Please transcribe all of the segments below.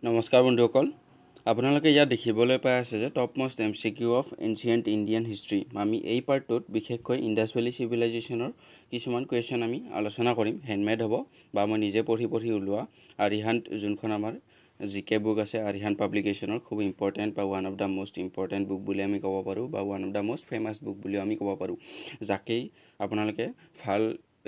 নমস্কাৰ বন্ধুসকল আপোনালোকে ইয়াত দেখিবলৈ পাই আছে যে top most MCQ of ancient Indian history আমি এই পাৰ্টটোত বিশেষকৈ ইণ্ডাছ ভেলী চিভিলাইজেশ্যনৰ কিছুমান কুৱেশ্যন আমি আলোচনা কৰিম হেণ্ডমেড হ'ব বা মই নিজে পঢ়ি ওলোৱা আৰিহান্ত যোনখন আমাৰ জিকে বুক আছে আৰিহান্ত পাব্লিকেশ্যনৰ খুব ইম্পৰ্টেণ্ট বা one of the most important book বুলি আমি ক'ব পাৰোঁ বা one of the most famous book বুলিও আমি ক'ব পাৰোঁ যাকেই আপোনালোকে ভাল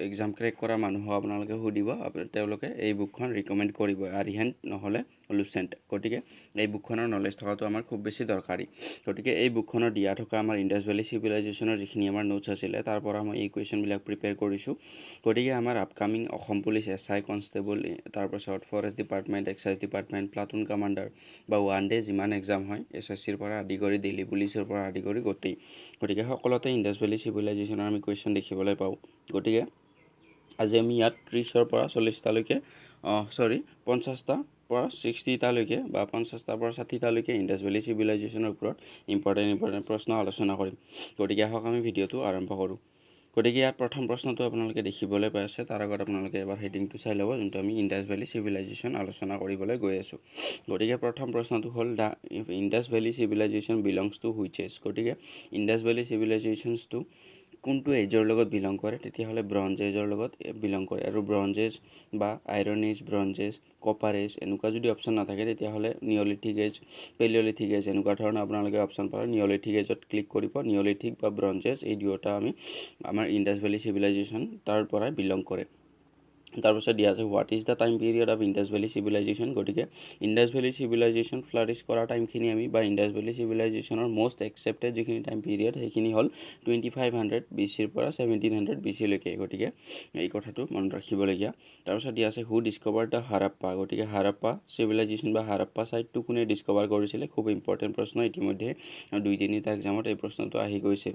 এক্সাম ক্ৰেক কৰা মানুহক আপোনালোকে সুধিব তেওঁলোকে এই বুকখন ৰিকমেণ্ড কৰিব আৰিহান্ত নহ'লে লুচেণ্ট গতিকে এই বুকখনৰ নলেজ থকাটো আমাৰ খুব বেছি দৰকাৰী গতিকে এই বুকখনৰ দিয়া থকা আমাৰ ইণ্ডাছ ভেলী চিভিলাইজেশ্যনৰ যিখিনি আমাৰ নোটছ আছিলে তাৰ পৰা মই এই কুৱেশ্যনবিলাক প্ৰিপেয়াৰ কৰিছোঁ গতিকে আমাৰ upcoming Assam police SI constable তাৰপাছত forest department excise department platoon commander বা ওৱান ডে যিমান এক্সাম হয় SSCৰ পৰা আদি কৰি দিল্লী পুলিচৰ পৰা আদি কৰি গোটেই গতিকে সকলোতে ইণ্ডাছ ভেলী চিভিলাইজেশ্যনৰ আমি কুৱেশ্যন দেখিবলৈ পাওঁ গতিকে আজি আমি ইয়াত 30ৰ পৰা 40টালৈকে 50টা পৰা 60টালৈকে বা 50টাৰ পৰা 60টালৈকে ইণ্ডাছ ভেলী চিভিলাইজেশ্যনৰ ওপৰত ইম্পৰ্টেণ্ট প্ৰশ্ন আলোচনা কৰিম গতিকে আহক আমি ভিডিঅ'টো আৰম্ভ কৰোঁ গতিকে ইয়াত প্ৰথম প্ৰশ্নটো আপোনালোকে দেখিবলৈ পাই আছে তাৰ আগত আপোনালোকে এবাৰ হেডিংটো চাই ল'ব যোনটো আমি ইণ্ডাছ ভেলী চিভিলাইজেশ্যন আলোচনা কৰিবলৈ গৈ আছোঁ গতিকে প্ৰথম প্ৰশ্নটো হ'ল the Indus valley civilization belongs to which age গতিকে ইণ্ডাছ ভেলী চিভিলাইজেশ্যনছটো কোনটো এজৰ লগত বিলং কৰে তেতিয়াহ'লে ব্ৰঞ্জ এজৰ লগত বিলং কৰে আৰু ব্ৰঞ্জ এজ বা iron age bronze age copper age এনেকুৱা যদি অপশ্যন নাথাকে তেতিয়াহ'লে নিঅলিথিক এজ পেলিঅলিথিক এজ এনেকুৱা ধৰণৰ আপোনালোকে অপশ্যন পালে নিঅলিথিক এজত ক্লিক কৰিব নিঅলিথিক বা ব্ৰঞ্জ এজ এই দুয়োটা আমি আমাৰ ইণ্ডাছ ভেলী চিভিলাইজেশ্যন তাৰ পৰাই বিলং কৰে তাৰপিছত দিয়া আছে what is the time period of Indus valley civilization গতিকে ইণ্ডাছ ভেলী চিভিলাইজেশ্যন ফ্লাৰিছ কৰা টাইমখিনি আমি বা ইণ্ডাছ ভেলী চিভিলাইজেশ্যনৰ মষ্ট একচেপ্টেড যিখিনি টাইম পিৰিয়ড সেইখিনি হ'ল 2500 BCৰ পৰা 1700 BCলৈকে গতিকে এই কথাটো মনত ৰাখিবলগীয়া তাৰপিছত দিয়া আছে হু ডিস্কভাৰ্ড দ্য হাৰাপ্পা গতিকে হাৰাপ্পা চিভিলাইজেশ্যন বা হাৰাপ্পা ছাইটটো কোনে ডিস্কভাৰ কৰিছিলে খুব ইম্পৰ্টেণ্ট প্ৰশ্ন ইতিমধ্যে 2-3টা এক্সামত এই প্ৰশ্নটো আহি গৈছে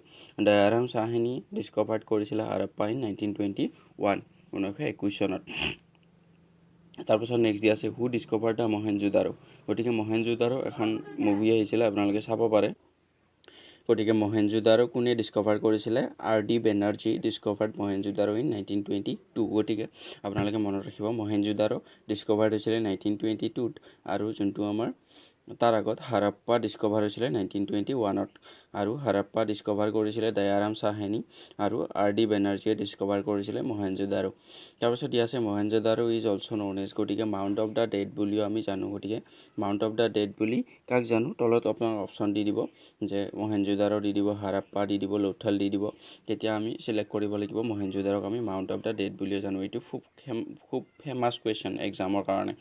দয়াৰাম চাহানী ডিস্কভাৰ্ড কৰিছিলে হাৰাপ্পা ইন 1921 1921 চনত তাৰপিছত নেক্সট দিয়া আছে হু ডিস্কভাৰ্ড দ্য মহেঞ্জোদাৰো গতিকে মহেঞ্জোদাৰো এখন মুভি আহিছিলে আপোনালোকে চাব পাৰে গতিকে মহেঞ্জোদাৰো কোনে ডিস্কভাৰ কৰিছিলে RD Banerjee discovered Mohenjodaro in 1922 গতিকে আপোনালোকে মনত ৰাখিব মহেঞ্জোদাৰো ডিস্কভাৰ্ড হৈছিলে 1922ত আৰু যোনটো আমাৰ তাৰ আগত হাৰাপ্পা ডিস্কভাৰ হৈছিলে 1921ত আৰু হাৰাপ্পা ডিস্কভাৰ কৰিছিলে দয়াৰাম চাহানী আৰু RD বেনাৰ্জীয়ে ডিস্কভাৰ কৰিছিলে মহেঞ্জোদাৰো তাৰপিছত দিয়া আছে Mohenjodaro is also' known as গতিকে মাউণ্ট অফ দ্য ডেড বুলিও আমি জানো গতিকে মাউণ্ট অফ দ্য ডেড বুলি কাক জানো তলত আপোনাৰ অপশ্যন দি দিব যে মহেঞ্জোদাৰো দি দিব হাৰাপ্পা দি দিব লোথাল দি দিব তেতিয়া আমি চিলেক্ট কৰিব লাগিব মহেঞ্জোদাৰোক আমি মাউণ্ট অফ দ্য ডেড বুলিও জানো এইটো খুব ফেমাছ কুৱেশ্যন এক্সামৰ কাৰণে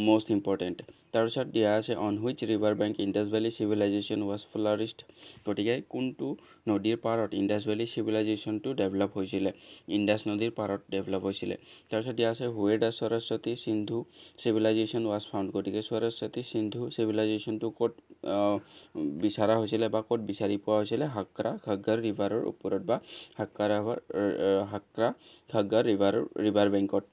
মষ্ট ইম্পৰ্টেণ্ট তাৰপিছত দিয়া আছে on which river bank Indus valley civilization was flourished গতিকে কোনটো নদীৰ পাৰত ইণ্ডাছ ভেলী চিভিলাইজেশ্যনটো ডেভেলপ হৈছিলে ইণ্ডাছ নদীৰ পাৰত ডেভেলপ হৈছিলে তাৰপিছত দিয়া আছে where the Saraswati Sindhu civilisation was found গতিকে সৰস্বতী সিন্ধু চিভিলাইজেশ্যনটো ক'ত বিচৰা হৈছিলে বা ক'ত বিচাৰি পোৱা হৈছিলে হাক্ৰা ঘাগ্গাৰ ৰিভাৰৰ ওপৰত বা হাক্ৰা ঘাগ্গাৰ ৰিভাৰ বেংকত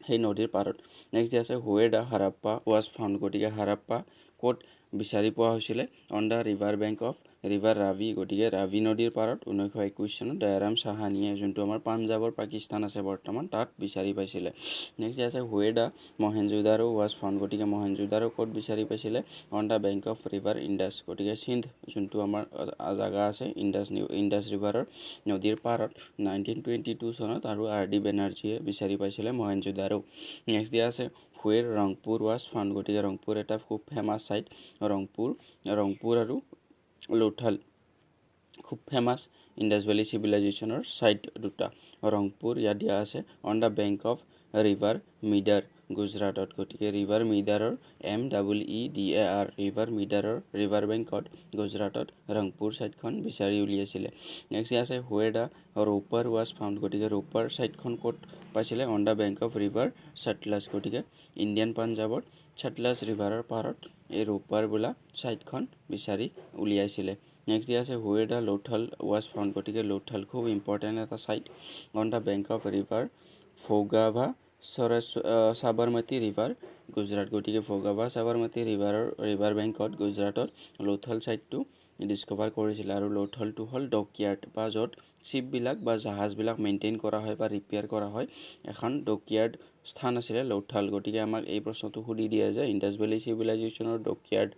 সেই নদীৰ পাৰত নেক্সট দিয়া আছে where the Harappa was found গতিকে হাৰাপ্পা ক'ত বিচাৰি পোৱা হৈছিলে on the river bank of river Ravi গতিকে ৰাভি নদীৰ পাৰত 1921 চনত দয়াৰাম চাহানীয়ে যোনটো আমাৰ পাঞ্জাৱৰ পাকিস্তান আছে বৰ্তমান তাত বিচাৰি পাইছিলে নেক্সট দিয়া আছে where the Mohenjodaro was found গতিকে মহেঞ্জোদাৰো ক'ত বিচাৰি পাইছিলে on the bank of river Indus গতিকে সিন্ধ যোনটো আমাৰ জাগা আছে ইণ্ডাছ ৰিভাৰৰ নদীৰ পাৰত 1922 চনত আৰু RD বেনাৰ্জীয়ে বিচাৰি পাইছিলে মহেঞ্জোদাৰো নেক্সট দিয়া আছে হুৱেৰ ৰংপুৰ ৱাজ ফাউণ্ড গতিকে ৰংপুৰ এটা খুব ফেমাছ ছাইট ৰংপুৰ আৰু লোথাল খুব ফেমাছ ইণ্ডাছ ভেলী চিভিলাইজেশ্যনৰ ছাইট দুটা ৰংপুৰ ইয়াত দিয়া আছে on the bank of river Madar গুজৰাটত গতিকে ৰিভাৰ মিডাৰৰ MEEDAR ৰিভাৰ মিডাৰৰ ৰিভাৰ বেংকত গুজৰাটত ৰংপুৰ ছাইটখন বিচাৰি উলিয়াইছিলে নেক্সট আছে where the Ropar was found গতিকে ৰোপাৰ ছাইটখন ক'ত পাইছিলে on the bank of river Sutlej গতিকে ইণ্ডিয়ান পাঞ্জাৱত সটলেজ ৰিভাৰৰ পাৰত এই ৰোপাৰ বোলা ছাইটখন বিচাৰি উলিয়াইছিলে নেক্সট দিয়া আছে where the Lothal was found গতিকে লোথাল খুব ইম্পৰ্টেণ্ট এটা site on the bank of river Bhogava Sabarmati river Gujarat গতিকে ভোগাভা সাবৰমতী ৰিভাৰ বেংকত গুজৰাটত লোথাল ছাইটটো ডিস্কভাৰ কৰিছিলে আৰু লৌথলটো হ'ল ডকয়াৰ্ড বা য'ত শ্বিপবিলাক বা জাহাজবিলাক মেইনটেইন কৰা হয় বা ৰিপেয়াৰ কৰা হয় এখন ডকয়াৰ্ড স্থান আছিলে লৌথল। গতিকে আমাক এই প্ৰশ্নটো সুধি দিয়ে যে ইণ্ডাছ ভেলী চিভিলাইজেশ্যনৰ ডকয়াৰ্ড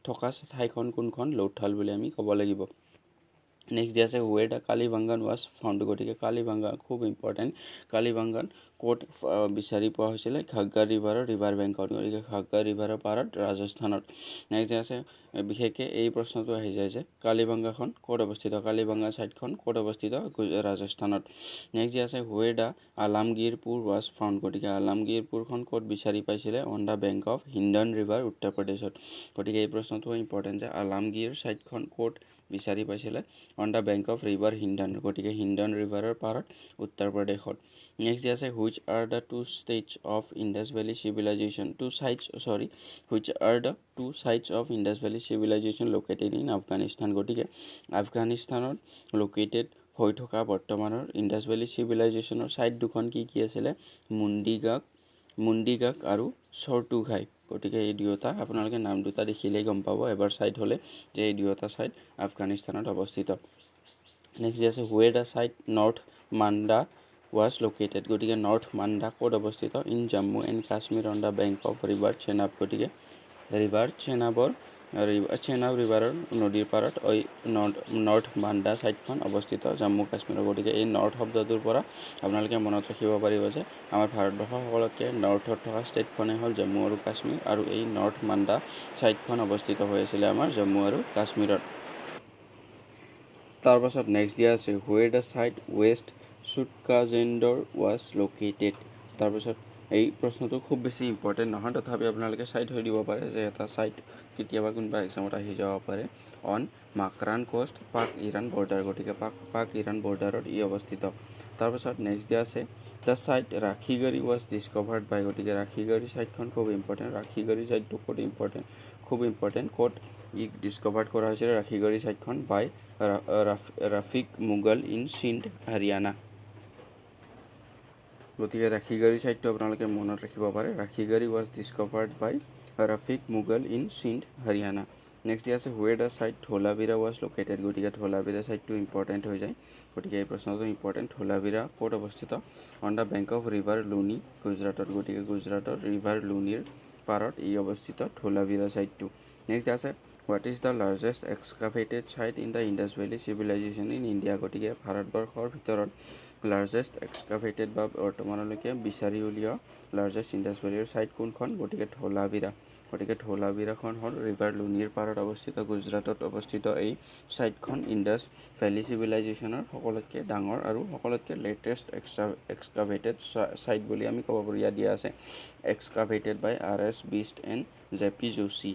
থকা ঠাইখন কোনখন? লৌথল বুলি আমি ক'ব লাগিব। নেক্সট দিয়া আছে where the Kalibangan was found. গতিকে কালিবাংগান খুব ইম্পৰ্টেণ্ট। কালিবাংগান ক'ত বিচাৰি পোৱা হৈছিলে? ঘাগ্গাৰ ৰিভাৰৰ ৰিভাৰ বেংকত। গতিকে ঘাগ্গাৰ ৰিভাৰৰ পাৰত ৰাজস্থানত। নেক্সট দিয়া আছে বিশেষকৈ এই প্ৰশ্নটো আহি যায় যে কালিবাংগাখন ক'ত অৱস্থিত? কালিবাংগা ছাইটখন ক'ত অৱস্থিত? ৰাজস্থানত। নেক্সট দিয়া আছে হুৱেৰ দ্য আলামগীৰপুৰ ৱাজ ফাউণ্ড। গতিকে আলামগীৰপুৰখন ক'ত বিচাৰি পাইছিলে? On the bank of Hindon river উত্তৰ প্ৰদেশত। গতিকে এই প্ৰশ্নটো ইম্পৰ্টেণ্ট যে আলামগীৰ ছাইটখন ক'ত বিচাৰি পাইছিলে? On the bank of river Hindon. গতিকে হিণ্ডন ৰিভাৰৰ পাৰত উত্তৰ প্ৰদেশত। নেক্সট দিয়া আছে which are the two states of Indus valley civilization which are the two sites of Indus valley civilization located in Afghanistan. গতিকে আফগানিস্তানত লোকেটেড হৈ থকা বৰ্তমানৰ ইণ্ডাছ ভেলী চিভিলাইজেশ্যনৰ ছাইট দুখন কি আছিলে? মুণ্ডিগাক আৰু চৰ্টুঘাই। গতিকে এই দুয়োটা আপোনালোকে নাম দুটা দেখিলেই গম পাব এবাৰ ছাইট হ'লে যে এই দুয়োটা ছাইট আফগানিস্তানত অৱস্থিত। নেক্সট আছে where the site north Manda was located. গতিকে নৰ্থ মাণ্ডা ক'ত অৱস্থিত? In Jammu and Kashmir on the bank of river Chenab. গতিকে চেনাব ৰিভাৰৰ নদীৰ পাৰত নৰ্থ মাণ্ডা ছাইটখন অৱস্থিত জম্মু কাশ্মীৰৰ। গতিকে এই নৰ্থ শব্দটোৰ পৰা আপোনালোকে মনত ৰাখিব পাৰিব যে আমাৰ ভাৰতবৰ্ষৰ সকলোতকৈ নৰ্থত থকা ষ্টেটখনেই হ'ল জম্মু আৰু কাশ্মীৰ আৰু এই নৰ্থ মাণ্ডা ছাইটখন অৱস্থিত হৈ আছিলে আমাৰ জম্মু আৰু কাশ্মীৰত। তাৰপাছত নেক্সট দিয়া আছে where the site west Sutkagendor was located. তাৰপিছত এই প্ৰশ্নটো খুব বেছি ইম্পৰ্টেণ্ট নহয়, তথাপি আপোনালোকে চাই থৈ দিব পাৰে যে এটা ছাইট কেতিয়াবা কোনোবা এক্সামত আহি যাব পাৰে। অন মাকৰান কোষ্ট পাক ইৰাণ বৰ্ডাৰ। গতিকে পাক ইৰাণ বৰ্ডাৰত ই অৱস্থিত। তাৰপাছত নেক্সট দিয়া আছে দ্য ছাইট ৰাখিগড়ি ৱাজ ডিস্কভাৰ্ড বাই। গতিকে ৰাখিগড়ি ছাইটখন খুব ইম্পৰ্টেণ্ট। ৰাখিগড়ি ছাইটটো খুব ইম্পৰ্টেণ্ট ক'ত ই ডিস্কভাৰ্ড কৰা হৈছিলে? ৰাখিগড়ি ছাইটখন বাই ৰাফিক মোগল ইন সিন্ধ হাৰিয়ানা। গতিকে ৰাখিগড়ি ছাইটটো আপোনালোকে মনত ৰাখিব পাৰে। Rakhigarhi was discovered by Rafique Mughal in Sindh Haryana. Next দিয়া আছে where the site Dholavira was located. গতিকে ধোলাভিৰা ছাইটটো ইম্পৰ্টেণ্ট হৈ যায়। গতিকে এই প্ৰশ্নটো ইম্পৰ্টেণ্ট। ধোলাভিৰা ক'ত অৱস্থিত? On the bank of river Luni গুজৰাটত। গতিকে গুজৰাটৰ ৰিভাৰ লুনিৰ পাৰত ই অৱস্থিত ধোলাভিৰা ছাইটটো। নেক্সট আছে what is the largest excavated site in the Indus valley civilization in India. গতিকে ভাৰতবৰ্ষৰ ভিতৰত লাৰ্জেষ্ট এক্সকাভেটেড বা বৰ্তমানলৈকে বিচাৰি উলিওৱা লাৰ্জেষ্ট ইণ্ডাছ ভেলীৰ ছাইট কোনখন? গতিকে ধোলাভিৰা। গতিকে ধোলাভিৰাখন হ'ল ৰিভাৰ লুনিৰ পাৰত অৱস্থিত গুজৰাটত অৱস্থিত এই ছাইটখন ইণ্ডাছ ভেলী চিভিলাইজেশ্যনৰ সকলোতকৈ ডাঙৰ আৰু সকলোতকৈ লেটেষ্ট এক্সকাভেটেড ছাইট বুলি আমি ক'ব পাৰোঁ। ইয়াত দিয়া আছে এক্সকাভেটেড বাই R.S. Beast and J.P. Joshi.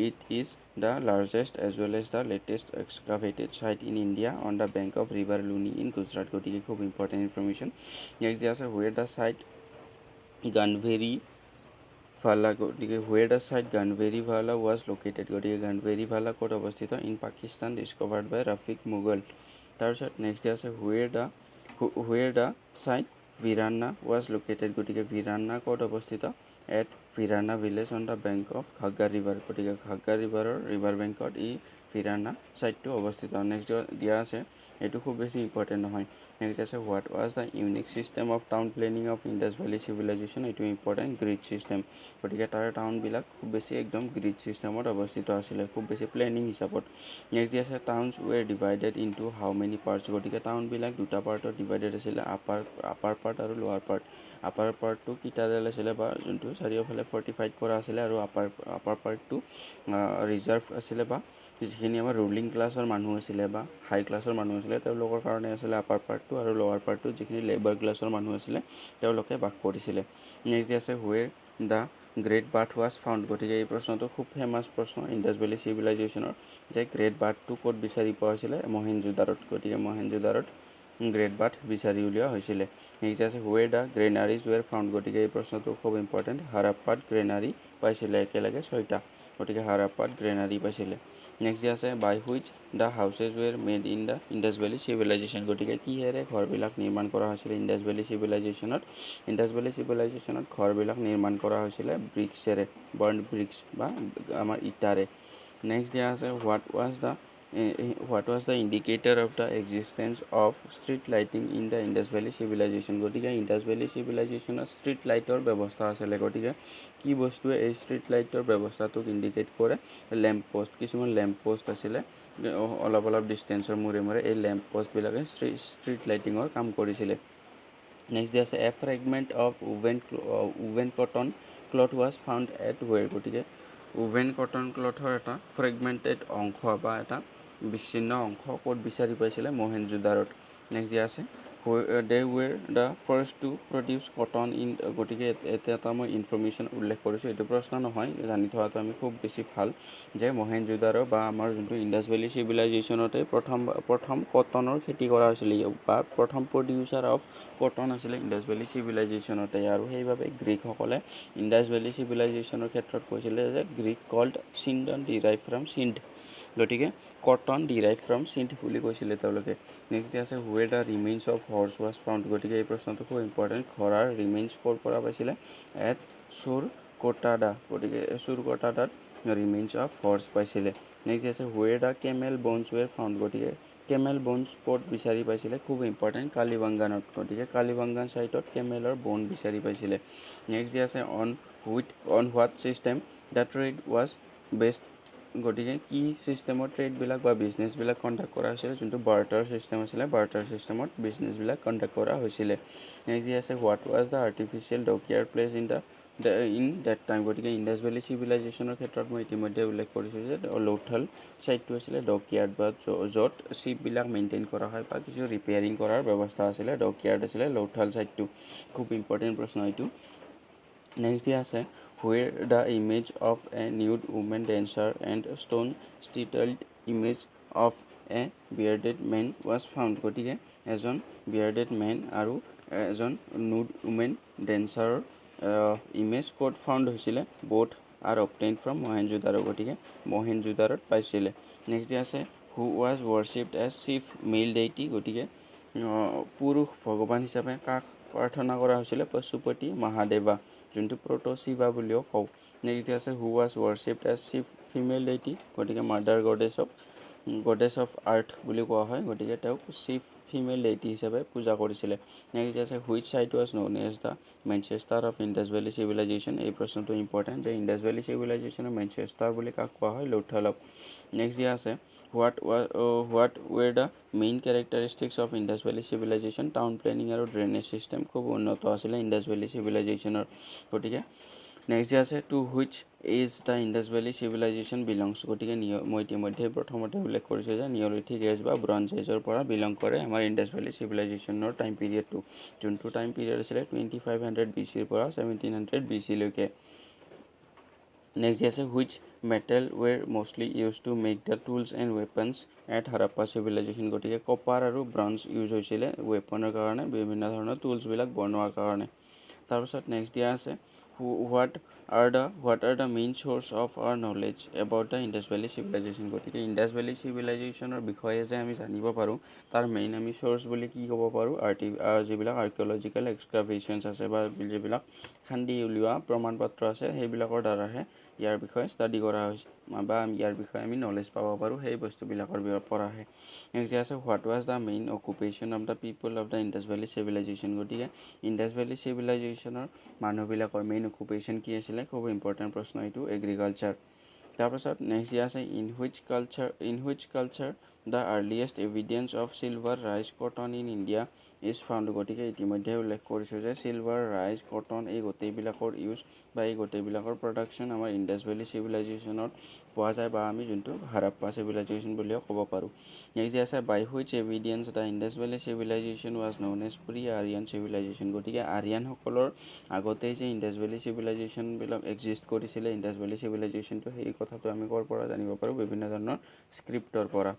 It is the largest as well as the latest excavated site in India on the bank of river Luni in Gujarat. গতিকে খুব ইম্পৰ্টেণ্ট ইনফৰমেশ্যন। নেক্সট দিয়া আছে হুৱেৰ দ্য ছাইট গানভেৰি ভালা। গতিকে where the site গানভেৰি ভালা was located. গতিকে গানভেৰি ভালা ক'ত অৱস্থিত? In Pakistan discovered by Rafique Mughal. তাৰপিছত নেক্সট দিয়া আছে where the site Bhirrana was located. গতিকে ভিৰান্না ক'ত অৱস্থিত? At Bhirrana village on the bank of Ghaggar river. গতিকে ঘাগ্গাৰ ৰিভাৰৰ ৰিভাৰ বেংকত ই ভিৰান্না ছাইটটো অৱস্থিত। নেক্সট দিয়া আছে এইটো খুব বেছি ইম্পৰ্টেণ্ট নহয়। নেক্সট আছে what was the unique system of town planning of Indus valley civilisation. এইটো ইম্পৰ্টেণ্ট গ্ৰিড ছিষ্টেম। গতিকে তাৰ টাউনবিলাক খুব বেছি একদম গ্ৰিড ছিষ্টেমত অৱস্থিত আছিলে, খুব বেছি প্লেনিং হিচাপত। নেক্সট দিয়া আছে টাউনছ ৱেৰ ডিভাইডেড ইনটু হাউ মেনি পাৰ্টছ। গতিকে টাউনবিলাক দুটা পাৰ্টত ডিভাইডেড আছিলে, আপাৰ পাৰ্ট আৰু লোৱাৰ পাৰ্ট। আপাৰ পাৰ্টটো কিটাডাল আছিলে বা যোনটো চাৰিওফালে ফৰ্টিফাইড কৰা আছিলে আৰু আপাৰ পাৰ্টটো ৰিজাৰ্ভ আছিলে বা যিখিনি আমাৰ ৰুলিং ক্লাছৰ মানুহ আছিলে বা হাই ক্লাছৰ মানুহ আছিলে তেওঁলোকৰ কাৰণে আছিলে আপাৰ পাৰ্টটো, আৰু লোৱাৰ পাৰ্টটো যিখিনি লেবাৰ ক্লাছৰ মানুহ আছিলে তেওঁলোকে বাস কৰিছিলে। নেক্সট দিয়া আছে where the great bath was found. গতিকে এই প্ৰশ্নটো খুব ফেমাছ প্ৰশ্ন ইণ্ডাছ ভেলী চিভিলাইজেশ্যনৰ যে গ্ৰেট বাথটো ক'ত বিচাৰি পোৱা হৈছিলে? মহেঞ্জোদাৰোত। গতিকে মহেঞ্জোদাৰোত গ্ৰেট বাথ বিচাৰি উলিওৱা হৈছিলে। নেক্সট আছে হুৱেৰ দ্য গ্ৰেনাৰিজ ৱেৰ ফাউণ্ড। গতিকে এই প্ৰশ্নটো খুব ইম্পৰ্টেণ্ট। হাৰাপ্পাত গ্ৰেনাৰী পাইছিলে একেলগে 6টা। গতিকে হাৰাপ্পাত গ্ৰেনাৰী পাইছিলে। নেক্সট আছে by which the houses were made in the Indus valley civilization. গতিকে কিহেৰে ঘৰবিলাক নিৰ্মাণ কৰা হৈছিলে ইণ্ডাছ ভেলী চিভিলাইজেশ্যনত? ইণ্ডাছ ভেলী চিভিলাইজেশ্যনত ঘৰবিলাক নিৰ্মাণ কৰা হৈছিলে ব্ৰিক্সেৰে, বাৰ্ণ ব্ৰিক্স বা আমাৰ ইটাৰে। নেক্সট দিয়া আছে what was the what was the indicator of the existence of street lighting in the Indus valley civilization. গতিকে ইণ্ডাছ ভেলী চিভিলাইজেশ্যনত ষ্ট্ৰীট লাইটৰ ব্যৱস্থা আছিলে। গতিকে কি বস্তুৱে এই ষ্ট্ৰীট লাইটৰ ব্যৱস্থাটোক ইণ্ডিকেট কৰে? লেম্প পোষ্ট, কিছুমান লেম্প পোষ্ট আছিলে অলপ অলপ ডিষ্টেঞ্চৰ মূৰে মূৰে এই লেম্প পোষ্টবিলাকে ষ্ট্ৰীট লাইটিঙৰ কাম কৰিছিলে। নেক্সট আছে a fragment of woven cotton cloth was found at where. গতিকে উভেন কটন ক্লথৰ এটা ফ্ৰেগমেণ্টেড অংশ বা এটা বিচ্ছিন্ন অংশ ক'ত বিচাৰি পাইছিলে? মহেঞ্জোদাৰোত। নেক্সট আছে they were the first to produce cotton in. গতিকে এটা মই ইনফৰ্মেশ্যন উল্লেখ কৰিছোঁ, এইটো প্ৰশ্ন নহয়, জানি থোৱাটো আমি খুব বেছি ভাল যে মহেঞ্জোদাৰো বা আমাৰ যোনটো ইণ্ডাছ ভেলী চিভিলাইজেশ্যনতে প্ৰথম কটনৰ খেতি কৰা হৈছিলে বা প্ৰথম প্ৰডিউচাৰ অফ কটন আছিলে ইণ্ডাছ ভেলী চিভিলাইজেশ্যনতে। আৰু সেইবাবে গ্ৰীকসকলে ইণ্ডাছ ভেলী চিভিলাইজেশ্যনৰ ক্ষেত্ৰত কৈছিলে যে Greek called sindon derive from Sindh. গতিকে কটন ডিৰাইভ ফ্ৰম চিণ্ড বুলি কৈছিলে তেওঁলোকে। নেক্সট আছে where the remains of horse was found. গতিকে এই প্ৰশ্নটো খুব ইম্পৰ্টেণ্ট। ঘোঁৰাৰ ৰিমেইনছ ক'ৰ পৰা পাইছিলে? এট চুৰকোটাডা। গতিকে চুৰকোটাডাত ৰিমেইনছ অফ হৰ্চ পাইছিলে। নেক্সট আছে where the camel bones were found. গতিকে কেমেল বনছ ক'ত বিচাৰি পাইছিলে? খুব ইম্পৰ্টেণ্ট, কালিবাংগানত। গতিকে কালিবাংগান ছাইটত কেমেলৰ বন বিচাৰি পাইছিলে। নেক্সট আছে on what system the trade was best. গতিকে কি ছিষ্টেমত ট্ৰেডবিলাক বা বিজনেছবিলাক কণ্ডাক্ট কৰা হৈছিলে? যোনটো বাৰ্টাৰ ছিষ্টেম আছিলে, বাৰ্টাৰ ছিষ্টেমত বিজনেছবিলাক কণ্ডাক্ট কৰা হৈছিলে। নেক্সট আছে what was the artificial dockyard place in date time. গতিকে ইণ্ডাছ ভেলী চিভিলাইজেশ্যনৰ ক্ষেত্ৰত মই ইতিমধ্যে উল্লেখ কৰিছোঁ যে লৌথল ছাইটটো আছিলে ডকয়াৰ্ড বা য'ত শ্বিপবিলাক মেইনটেইন কৰা হয় বা কিছু ৰিপেয়াৰিং কৰাৰ ব্যৱস্থা আছিলে, ডকয়াৰ্ড আছিলে লৌথল ছাইটটো। খুব ইম্পৰ্টেণ্ট প্ৰশ্ন এইটো। নেক্সট আছে where the image of a nude women dancer and stone steatite image of a bearded men was found. গতিকে এজন বিয়াৰ্ডেড মেন আৰু এজন নুড উমেন ডেন্সাৰৰ ইমেজ ক'ত ফাউণ্ড হৈছিলে? Both are obtained from Mohenjodaro. গতিকে মহেঞ্জোদাৰোত পাইছিলে। নেক্সট আছে who was worshipped as chief male deity. গতিকে পুৰুষ ভগৱান হিচাপে কাক প্ৰাৰ্থনা কৰা হৈছিলে? পশুপতি মহাদেৱা, যোনটো প্ৰট'চিভা বুলিও কওঁ। নেক্সট আছে who was worshipped as chief female deity. গতিকে মাদাৰ গডেছ অফ আৰ্থ বুলি কোৱা হয়। গতিকে তেওঁক চিফ ফিমেল ডেইটি হিচাপে পূজা কৰিছিলে। নেক্সট আছে which site was known as the Manchester of Indus valley civilization. এই প্ৰশ্নটো ইম্পৰ্টেণ্ট যে ইণ্ডাছ ভেলী চিভিলাইজেশ্যনৰ মেনচেষ্টাৰ বুলি কাক কোৱা হয়? লৌথলক। নেক্সট আছে what were the main characteristics of Indus valley civilization? Town planning আৰু ড্ৰেইনেজ ছিষ্টেম খুব উন্নত আছিলে ইণ্ডাছ ভেলী চিভিলাইজেশ্যনৰ। গতিকে নেক্সট আছে to which age the Indus valley civilization belongs. গতিকে মই ইতিমধ্যে প্ৰথমতে উল্লেখ কৰিছোঁ যে নিয়লিথিক এজ বা ব্ৰঞ্জ এজৰ পৰা বিলং কৰে আমাৰ ইণ্ডাছ ভেলী চিভিলাইজেশ্যনৰ টাইম পিৰিয়ডটো, যোনটো টাইম পিৰিয়ড আছিলে 2500 BCৰ পৰা 1700 BC লৈকে। নেক্সট আছে which metal were mostly use to make the tools and weapons at Harappa civilization. গতিকে কপাৰ আৰু ব্ৰঞ্জ ইউজ হৈছিলে ৱেপনৰ কাৰণে, বিভিন্ন ধৰণৰ টুলছবিলাক বনোৱাৰ কাৰণে। তাৰপিছত নেক্সট দিয়া আছে what are the main sources of our knowledge about the Indus valley civilization. গতিকে ইণ্ডাছ ভেলী চিভিলাইজেশ্যনৰ বিষয়ে যে আমি জানিব পাৰোঁ তাৰ মেইন আমি চ'ৰ্চ বুলি কি ক'ব পাৰোঁ? যিবিলাক আৰ্কিঅ'লজিকেল এক্সকাভেশ্যনছ আছে বা যিবিলাক খান্দি উলিওৱা প্ৰমাণ পত্ৰ আছে সেইবিলাকৰ দ্বাৰাহে ইয়াৰ বিষয়ে ষ্টাডি কৰা হৈছে বা ইয়াৰ বিষয়ে আমি নলেজ পাব পাৰোঁ সেই বস্তুবিলাকৰ পৰাহে। নেক্সট আছে what was the main occupation of the people of the Indus valley civilization. গতিকে ইণ্ডাছ ভেলী চিভিলাইজেশ্যনৰ মানুহবিলাকৰ মেইন অকুপেশ্যন কি আছিলে? খুব ইম্পৰ্টেণ্ট প্ৰশ্ন এইটো, এগ্ৰিকালচাৰ। তাৰপাছত নেক্সট আছে in which culture the earliest evidence of silver rice cotton in India is found. গতিকে ইতিমধ্যে উল্লেখ কৰিছোঁ যে চিলভাৰ ৰাইচ কটন এই গোটেইবিলাকৰ ইউজ বা এই গোটেইবিলাকৰ প্ৰডাকশ্যন আমাৰ ইণ্ডাছ ভেলী চিভিলাইজেশ্যনত পোৱা যায় বা আমি যোনটো হাৰাপ্পা চিভিলাইজেশ্যন বুলিও ক'ব পাৰোঁ। নেক্সট আছে by which evidence the Indus valley civilization was known as pre Aryan civilization. গতিকে আৰিয়ানসকলৰ আগতেই যে ইণ্ডাছ ভেলী চিভিলাইজেশ্যনবিলাক এক্সিষ্ট কৰিছিলে, ইণ্ডাছ ভেলী চিভিলাইজেশ্যনটো, সেই কথাটো আমি ক'ৰ পৰা জানিব পাৰোঁ? বিভিন্ন ধৰণৰ স্ক্ৰিপ্টৰ পৰা।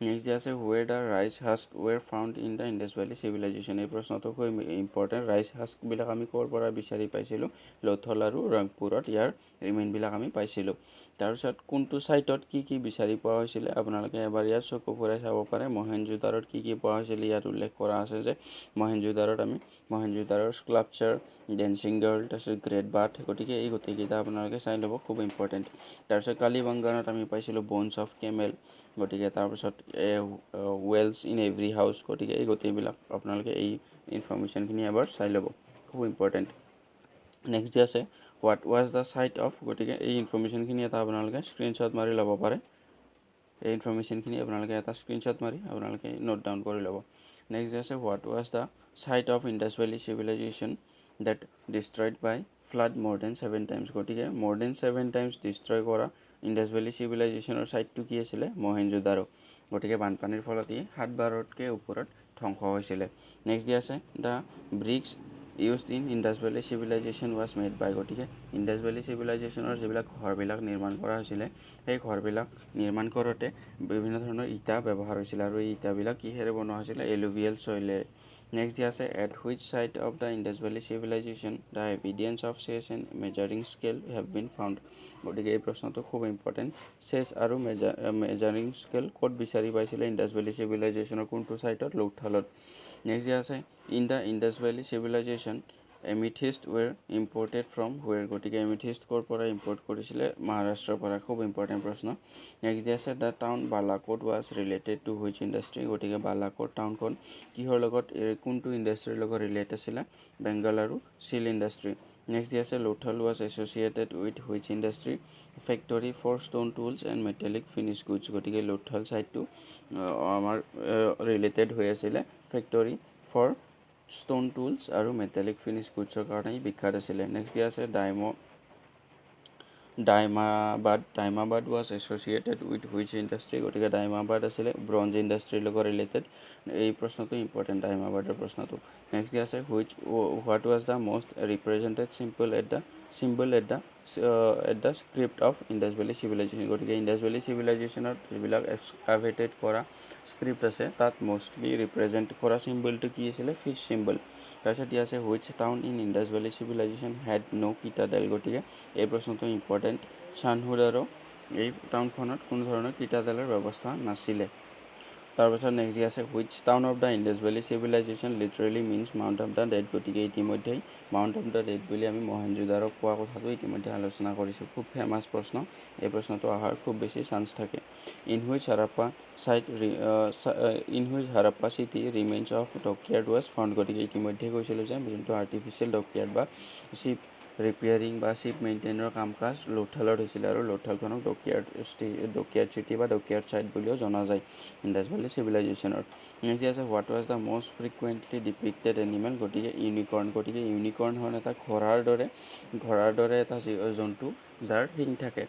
নেক্সট আছে where the rice husk were found in the Indus valley civilization. এই প্ৰশ্নটো খুব ইম্পৰ্টেণ্ট। ৰাইচ হাস্কবিলাক আমি ক'ৰ পৰা বিচাৰি পাইছিলোঁ? লৌথল আৰু ৰংপুৰত ইয়াৰ ৰিমেইনবিলাক আমি পাইছিলোঁ। তাৰপিছত কোনটো ছাইটত কি কি বিচাৰি পোৱা হৈছিলে? আপোনালোকে এবাৰ ইয়াত চকু ফুৰাই চাব পাৰে। মহেঞ্জোদাৰোত কি কি পোৱা হৈছিলে ইয়াত উল্লেখ কৰা আছে যে মহেঞ্জোদাৰোৰ স্কাল্পচাৰ, ডেন্সিং গাৰ্ল, তাৰপিছত গ্ৰেট বাথ। গতিকে এই গোটেইকেইটা আপোনালোকে চাই ল'ব, খুব ইম্পৰ্টেণ্ট। তাৰপিছত কালিবাংগানত আমি পাইছিলোঁ বনছ অফ কেমেল। গতিকে তাৰপিছত ৱেলছ ইন এভৰি হাউচ গতিকে এই গোটেইবিলাক আপোনালোকে এই ইনফৰ্মেশ্যনখিনি এবাৰ চাই ল'ব খুব ইম্পৰ্টেণ্ট নেক্সট যে আছে what was the site of গতিকে এই ইনফৰ্মেশ্যনখিনি এটা আপোনালোকে স্ক্ৰীনশ্বট মাৰি ল'ব পাৰে এই ইনফৰ্মেশ্যনখিনি আপোনালোকে এটা স্ক্ৰীনশ্বট মাৰি আপোনালোকে নোট ডাউন কৰি ল'ব নেক্সট যে আছে what was the site of Indus valley civilization that destroyed by flood more than 7 times গতিকে more than 7 times destroy কৰা ইণ্ডাছ ভেলী চিভিলাইজেশ্যনৰ চাইটটো কি আছিলে মহেঞ্জোদাৰো গতিকে বানপানীৰ ফলত ই 7 বাৰতকৈ ওপৰত ধ্বংস হৈছিলে নেক্সট দি আছে the bricks used in Indus Valley civilization was made by গতিকে Indus Valley civilizationৰ যিবিলাক ঘৰবিলাক নিৰ্মাণ কৰা হৈছিলে সেই ঘৰবিলাক নিৰ্মাণ কৰোঁতে বিভিন্ন ধৰণৰ ইটা ব্যৱহাৰ হৈছিল আৰু এই ইটাবিলাক কিহেৰে বনোৱা হৈছিলে এলুভিয়েল সইলেৰে নেক্সট দি আছে at which site of the Indus Valley civilization the evidence of size and measuring scale have been found গতিকে এই প্ৰশ্নটো খুব ইম্পৰ্টেণ্ট চেজ আৰু মেজাৰিং স্কেল ক'ত বিচাৰি পাইছিলে ইণ্ডাছ ভেলী চিভিলাইজেশ্যনৰ কোনটো চাইটত লৌথালত নেক্সট দি আছে in the Indus valley civilization amethyst were imported from where গতিকে এমিথিষ্ট ক'ৰ পৰা ইম্পৰ্ট কৰিছিলে মহাৰাষ্ট্ৰৰ পৰা খুব ইম্পৰ্টেণ্ট প্ৰশ্ন নেক্সট দি আছে the town Balakot was related to which industry গতিকে বালাকোট টাউনখন কিহৰ লগত কোনটো ইণ্ডাষ্ট্ৰিৰ লগত ৰিলেট আছিলে বেংগল আৰু চিল ইণ্ডাষ্ট্ৰি নেক্সট দি আছে Lothal was associated with which industry factory for stone tools and metallic finish goods গতিকে লোথাল চাইটটো আমাৰ ৰিলেটেড হৈ আছিলে ফেক্টৰী ফৰ ষ্টোন টুলছ আৰু মেটেলিক ফিনিছ গুডছৰ কাৰণে বিখ্যাত আছিলে নেক্সট দি আছে Daimabad was associated with which industry গতিকে ডাইমাবাদ আছিলে ব্ৰঞ্জ ইণ্ডাষ্ট্ৰিৰ লগত ৰিলেটেড এই প্ৰশ্নটো ইম্পৰ্টেণ্ট ডাইমাবাদৰ প্ৰশ্নটো নেক্সট দি আছে what was the most represented symbol at the script of Indus valley civilization গতিকে ইণ্ডাছ ভেলী চিভিলাইজেশ্যনত যিবিলাক এক্সকাভেটেড কৰা স্ক্ৰিপ্ট আছে তাত মষ্টলি ৰিপ্ৰেজেণ্ট কৰা চিম্বলটো কি আছিলে ফিছ চিম্বল তাৰপিছত দিয়া আছে which town in Indus valley civilization had no' citadel গতিকে এই প্ৰশ্নটো ইম্পৰ্টেণ্ট চানহুড আৰু এই টাউনখনত কোনো ধৰণৰ কিটাডেলৰ ব্যৱস্থা নাছিলে তাৰপিছত নেক্সট দি আছে which town of the Indus valley civilisation literally means mount of the dead গতিকে ইতিমধ্যেই মাউণ্ট অফ দ্য ডেড বুলি আমি মহেঞ্জোদাৰোক কোৱা কথাটো ইতিমধ্যে আলোচনা কৰিছোঁ খুব ফেমাছ প্ৰশ্ন এই প্ৰশ্নটো অহাৰ খুব বেছি চান্স থাকে in which Harappa city remains of dockyard was found গতিকে ইতিমধ্যে কৈছিলোঁ যে যোনটো আৰ্টিফিচিয়েল ডকয়াৰ্ড বা শ্বিপ ৰিপেয়াৰিং বা শ্বিপ মেইনটেইনৰ কাম কাজ লোথালত হৈছিলে আৰু লোথালখনক ডকয়াৰ্ড চিটি বা ডকয়াৰ্ড চাইট বুলিও জনা যায় ইণ্ডাছ ভেলী চিভিলাইজেশ্যনৰ নেক্সট আছে what was the most frequently ডিপিক্টেড animal গতিকে ইউনিকৰ্ণ গতিকে ইউনিকৰ্ণ হ'ল এটা ঘোঁৰাৰ দৰে এটা জন্তু যাৰ শিং থাকে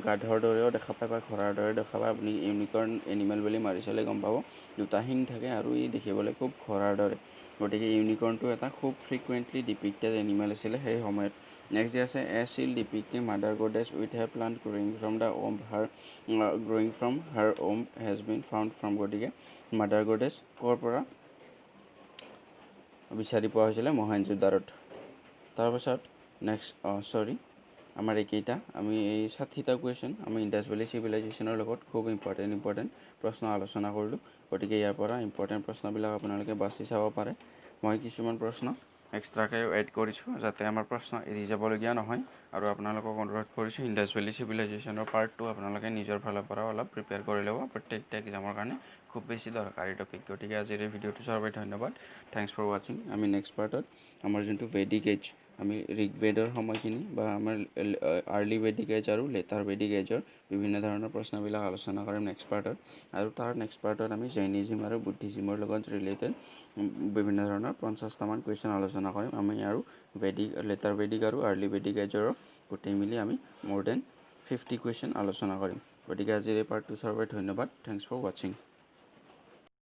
গাধৰ দৰেও দেখা পায় বা ঘোঁৰাৰ দৰে দেখা পায় আপুনি ইউনিকৰ্ণ এনিমেল বুলি মাৰি চালে গম পাব দুটা শিং থাকে আৰু ই দেখিবলৈ খুব ঘোঁৰাৰ দৰে গতিকে ইউনিকৰ্ণটো এটা খুব ফ্ৰিকুৱেণ্টলি ডিপিক্টেড এনিমেল আছিলে সেই সময়ত নেক্সট আছে চিল ডিপিক্টিং মাদাৰ গডেছ উইথ হে plant growing from her Om has been found from গতিকে মাদাৰ গডেছ ক'ৰ পৰা বিচাৰি পোৱা হৈছিলে মহেঞ্জোদাৰোত তাৰপাছত নেক্সট আমাৰ এইকেইটা আমি এই 60টা কুৱেশ্যন আমি ইণ্ডাছ ভেলী চিভিলাইজেশ্যনৰ লগত খুব ইম্পৰ্টেণ্ট প্ৰশ্ন আলোচনা কৰিলোঁ গতিকে ইয়াৰ পৰা ইম্পৰ্টেণ্ট প্ৰশ্নবিলাক আপোনালোকে বাছি চাব পাৰে মই কিছুমান প্ৰশ্ন এক্সট্ৰাকৈ এড কৰিছোঁ যাতে আমাৰ প্ৰশ্ন এৰি যাবলগীয়া নহয় আৰু আপোনালোকক অনুৰোধ কৰিছোঁ ইণ্ডাছ ভেলী চিভিলাইজেশ্যনৰ পাৰ্টটো আপোনালোকে নিজৰ ফালৰ পৰা অলপ প্ৰিপেয়াৰ কৰি ল'ব প্ৰত্যেকটা এক্সামৰ কাৰণে খুব বেছি দৰকাৰী টপিক গতিকে আজিৰ এই ভিডিঅ'টো চোৱাৰ বাবে ধন্যবাদ থেংকছ ফৰ ৱাচিং আমি নেক্সট পাৰ্টত আমাৰ যোনটো ভেদিক এজ আমি ঋগ্বেদৰ সময়খিনি বা আমাৰ আৰ্লি ভেদিক এজ আৰু লেটাৰ ভেদিক এজৰ বিভিন্ন ধৰণৰ প্ৰশ্নবিলাক আলোচনা কৰিম নেক্সট পাৰ্টত আৰু তাৰ নেক্সট পাৰ্টত আমি জৈনিজিম আৰু বুদ্ধিজিমৰ লগত ৰিলেটেড বিভিন্ন ধৰণৰ 50টামান কুৱেশ্যন আলোচনা কৰিম আমি আৰু লেটাৰ ভেদিক আৰু আৰ্লি ভেদিক এজৰ গোটেই মিলি আমি more than 50 কুৱেশ্যন আলোচনা কৰিম গতিকে আজিৰ এই পাৰ্টটো চোৱাৰ বাবে ধন্যবাদ থেংকছ ফৰ ৱাচিং